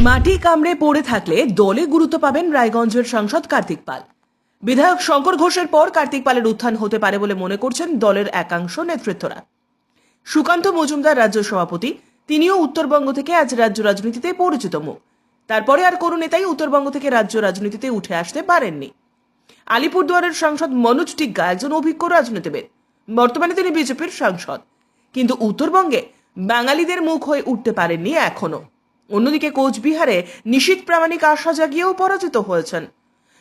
মাটি কামড়ে পড়ে থাকলে দলে গুরুত্ব পাবেন রায়গঞ্জের সাংসদ কার্তিক পাল। বিধায়ক শঙ্কর ঘোষের পর কার্তিক পালের উত্থান হতে পারে বলে মনে করছেন দলের একাংশ নেতৃত্বরা। সুকান্ত মজুমদার রাজ্য সভাপতি, তিনিও উত্তরবঙ্গ থেকে আজ রাজ্য রাজনীতিতে পরিচিত মুখ। তারপরে আর কোনো নেতাই উত্তরবঙ্গ থেকে রাজ্য রাজনীতিতে উঠে আসতে পারেননি। আলিপুরদুয়ারের সাংসদ মনোজ টিগ্গা একজন অভিজ্ঞ রাজনীতিবিদ, বর্তমানে তিনি বিজেপির সাংসদ, কিন্তু উত্তরবঙ্গে বাঙালিদের মুখ হয়ে উঠতে পারেননি এখনো। অন্যদিকে কোচবিহারে নিশীথ প্রামাণিক আশা জাগিয়েও পরাজিত হয়েছেন।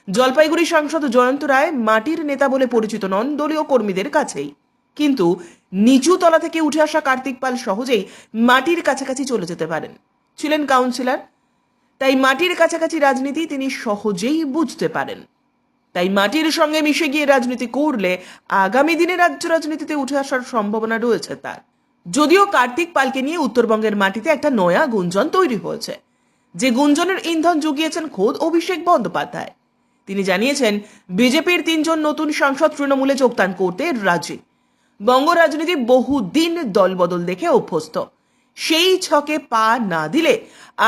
জলপাইগুড়ি সাংসদ জয়ন্ত রায় মাটির নেতা বলে পরিচিত নন দলীয় কর্মীদের কাছেই, কিন্তু নিচু তলা থেকে উঠে আসা কার্তিক পাল সহজেই মাটির কাছাকাছি চলে যেতে পারেন। ছিলেন কাউন্সিলর, তাই মাটির কাছাকাছি রাজনীতি তিনি সহজেই বুঝতে পারেন। তাই মাটির সঙ্গে মিশে গিয়ে রাজনীতি করলে আগামী দিনে রাজ্য রাজনীতিতে উঠে আসার সম্ভাবনা রয়েছে তার। যদিও কার্তিক পালকে নিয়ে উত্তরবঙ্গের মাটিতে একটা নয়া গুঞ্জন তৈরি হয়েছে, যে গুঞ্জনের ইন্ধন জুগিয়েছেন খোদ অভিষেক বন্দ্যোপাধ্যায়। তিনি জানিয়েছেন বিজেপির 3 জন নতুন সাংসদ তৃণমূলে যোগদান করতে রাজি। বঙ্গ রাজনীতি বহুদিন দলবদল দেখে অভ্যস্ত, সেই ছকে পা না দিলে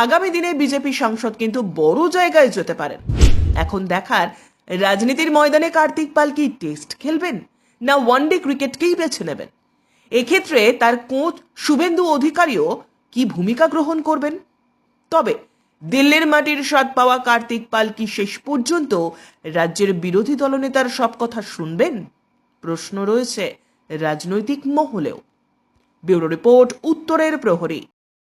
আগামী দিনে বিজেপি সাংসদ কিন্তু বড় জায়গায় যেতে পারেন। এখন দেখার, রাজনীতির ময়দানে কার্তিক পাল কি টেস্ট খেলবেন না ওয়ানডে ক্রিকেটকেই বেছে নেবেন। এক্ষেত্রে তার কোচ শুভেন্দু অধিকারীও কি ভূমিকা গ্রহণ করবেন। তবে দিল্লির মাটির স্বাদ পাওয়া কার্তিক পাল কি শেষ পর্যন্ত রাজ্যের বিরোধী দলনেতার সব কথা শুনবেন? প্রশ্ন রয়েছে রাজনৈতিক মহলেও। ব্যুরো রিপোর্ট, উত্তরের প্রহরী।